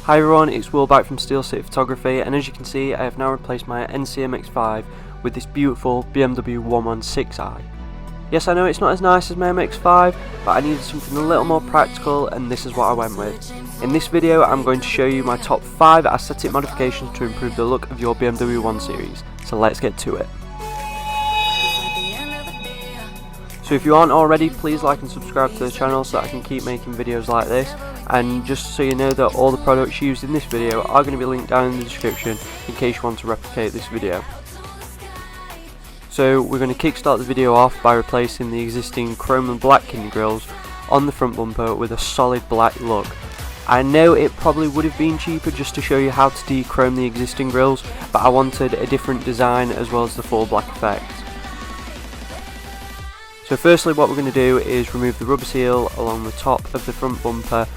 Hi everyone, it's Will back from Steel City Photography, and as you can see I have now replaced my NC MX5 with this beautiful BMW 116i. Yes, I know it's not as nice as my MX5, but I needed something a little more practical and this is what I went with. In this video I'm going to show you my top 5 aesthetic modifications to improve the look of your BMW 1 Series, so let's get to it. So if you aren't already, please like and subscribe to the channel so that I can keep making videos like this. And just so you know that all the products used in this video are going to be linked down in the description in case you want to replicate this video. So we're going to kickstart the video off by replacing the existing chrome and black kidney grills on the front bumper with a solid black look. I know it probably would have been cheaper just to show you how to de-chrome the existing grills, but I wanted a different design as well as the full black effect. So firstly what we're going to do is remove the rubber seal along the top of the front bumper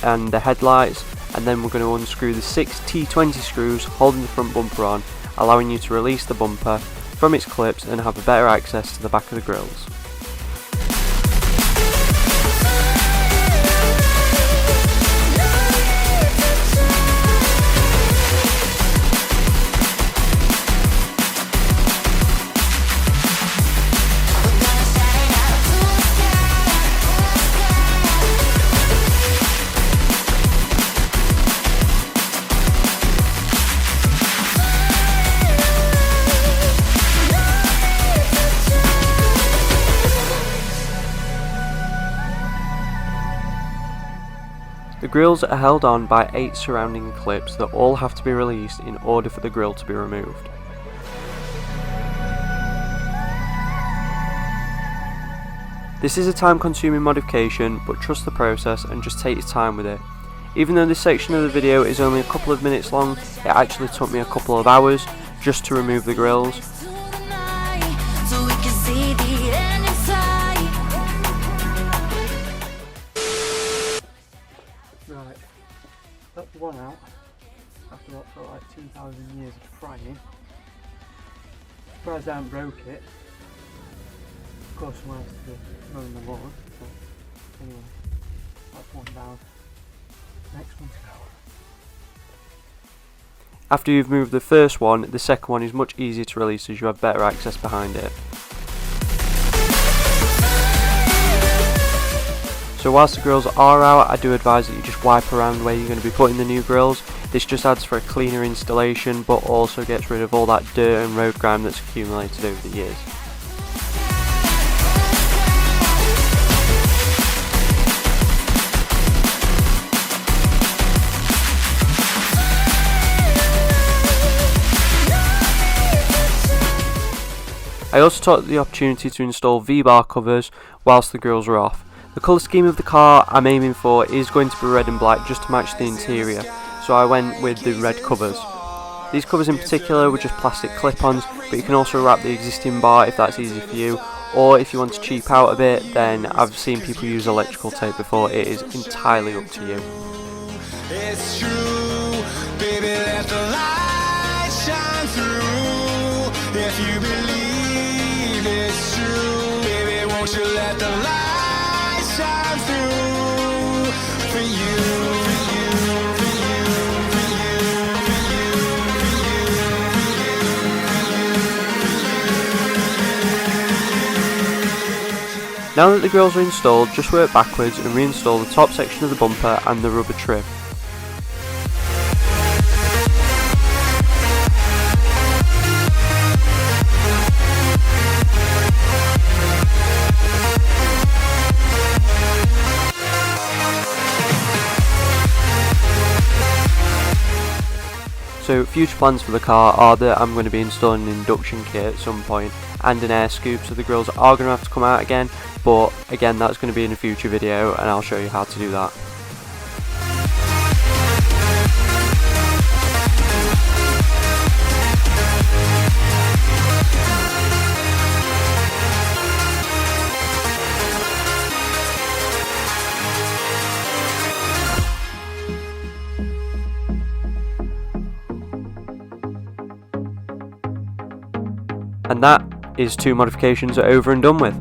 and the headlights, and then we're going to unscrew the 6 T20 screws holding the front bumper on, allowing you to release the bumper from its clips and have a better access to the back of the grills. The grills are held on by 8 surrounding clips that all have to be released in order for the grill to be removed. This is a time-consuming modification, but trust the process and just take your time with it. Even though this section of the video is only a couple of minutes long, it actually took me a couple of hours just to remove the grills. Right, that's one out after what felt like 2,000 years of frying. Surprised I haven't broke it. Of course someone has to be mowing the lawn, but anyway, that's one down. Next one to go. After you've moved the first one, the second one is much easier to release as you have better access behind it. So whilst the grills are out, I do advise that you just wipe around where you're going to be putting the new grills. This just adds for a cleaner installation, but also gets rid of all that dirt and road grime that's accumulated over the years. I also took the opportunity to install V-bar covers whilst the grills were off. The colour scheme of the car I'm aiming for is going to be red and black just to match the interior, so I went with the red covers. These covers in particular were just plastic clip-ons, but you can also wrap the existing bar if that's easy for you, or if you want to cheap out a bit, then I've seen people use electrical tape before. It is entirely up to you. It's true, baby, let the light shine through. If you believe it's true, baby, won't you let the light shine through for you, for you, for you, for you, for you. Now that the grills are installed, just work backwards and reinstall the top section of the bumper and the rubber trim. So future plans for the car are that I'm going to be installing an induction kit at some point and an air scoop, so the grills are going to have to come out again, but again that's going to be in a future video and I'll show you how to do that. And that is 2 modifications over and done with.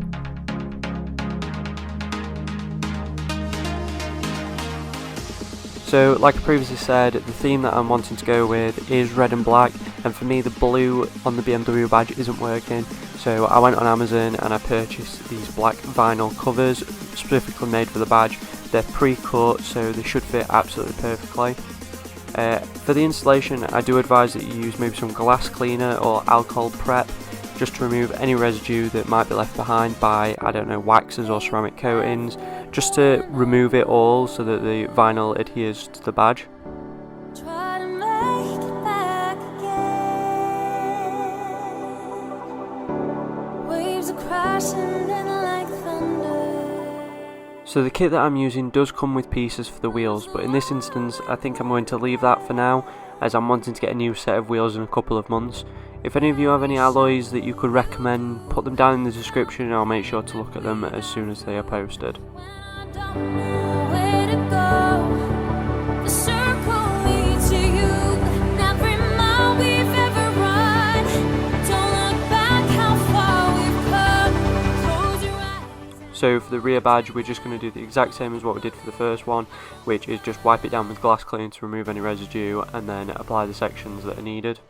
So like I previously said, the theme that I'm wanting to go with is red and black, and for me the blue on the BMW badge isn't working, so I went on Amazon and I purchased these black vinyl covers specifically made for the badge. They're pre-cut, so they should fit absolutely perfectly. For the installation, I do advise that you use maybe some glass cleaner or alcohol prep just to remove any residue that might be left behind by, I don't know, waxes or ceramic coatings, just to remove it all so that the vinyl adheres to the badge. Try to make it back again. Waves are crashing in like thunder. So the kit that I'm using does come with pieces for the wheels, but in this instance I think I'm going to leave that for now, as I'm wanting to get a new set of wheels in a couple of months. If any of you have any alloys that you could recommend, put them down in the description and I'll make sure to look at them as soon as they are posted. So for the rear badge, we're just going to do the exact same as what we did for the first one, which is just wipe it down with glass cleaner to remove any residue and then apply the sections that are needed.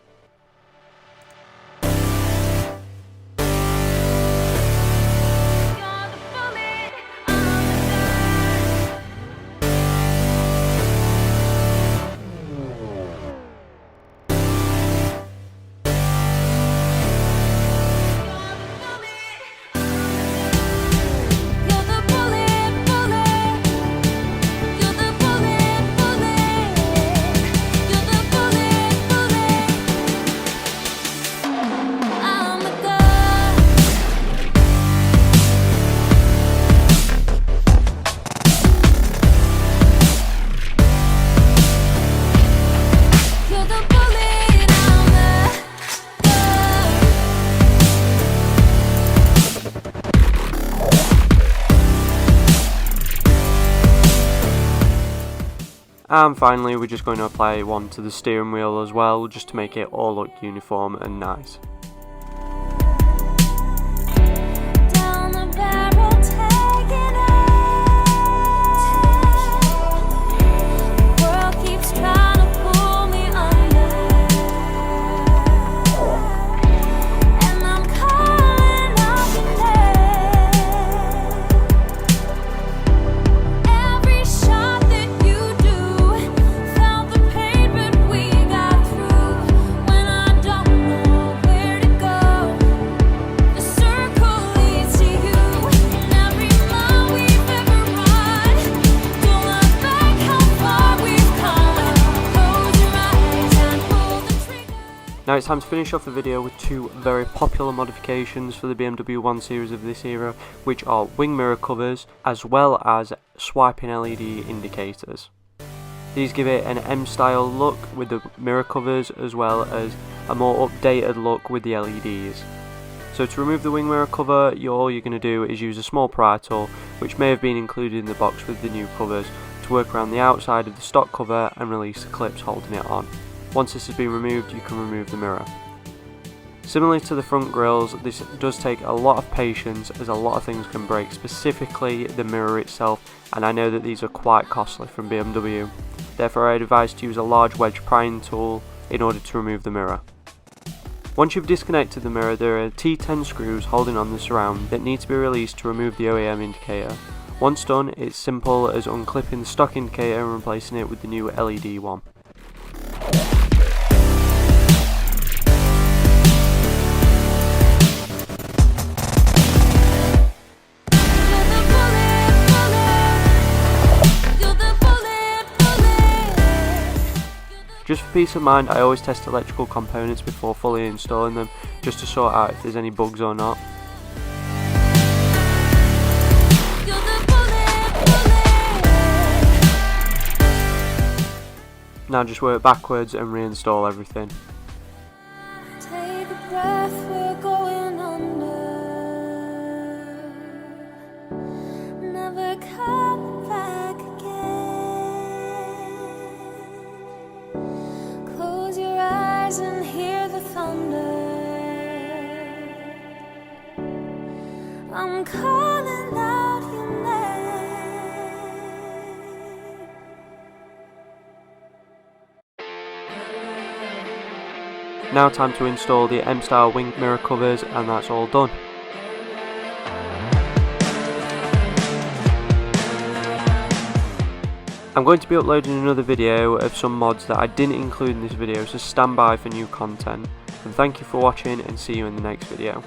And finally we're just going to apply one to the steering wheel as well, just to make it all look uniform and nice. Now it's time to finish off the video with two very popular modifications for the BMW 1 Series of this era, which are wing mirror covers as well as swiping LED indicators. These give it an M-style look with the mirror covers as well as a more updated look with the LEDs. So to remove the wing mirror cover, all you're going to do is use a small pry tool, which may have been included in the box with the new covers, to work around the outside of the stock cover and release the clips holding it on. Once this has been removed, you can remove the mirror. Similarly to the front grills, this does take a lot of patience as a lot of things can break, specifically the mirror itself, and I know that these are quite costly from BMW. Therefore I advise to use a large wedge prying tool in order to remove the mirror. Once you've disconnected the mirror, there are T10 screws holding on the surround that need to be released to remove the OEM indicator. Once done, it's simple as unclipping the stock indicator and replacing it with the new LED one. Just for peace of mind, I always test electrical components before fully installing them, just to sort out if there's any bugs or not. Now just work backwards and reinstall everything. Take a breath, we're going under. Never come back again. Close your eyes and hear the thunder. I'm calling out your name. Now time to install the M-style wing mirror covers, and that's all done. I'm going to be uploading another video of some mods that I didn't include in this video, so stand by for new content. And thank you for watching, and see you in the next video.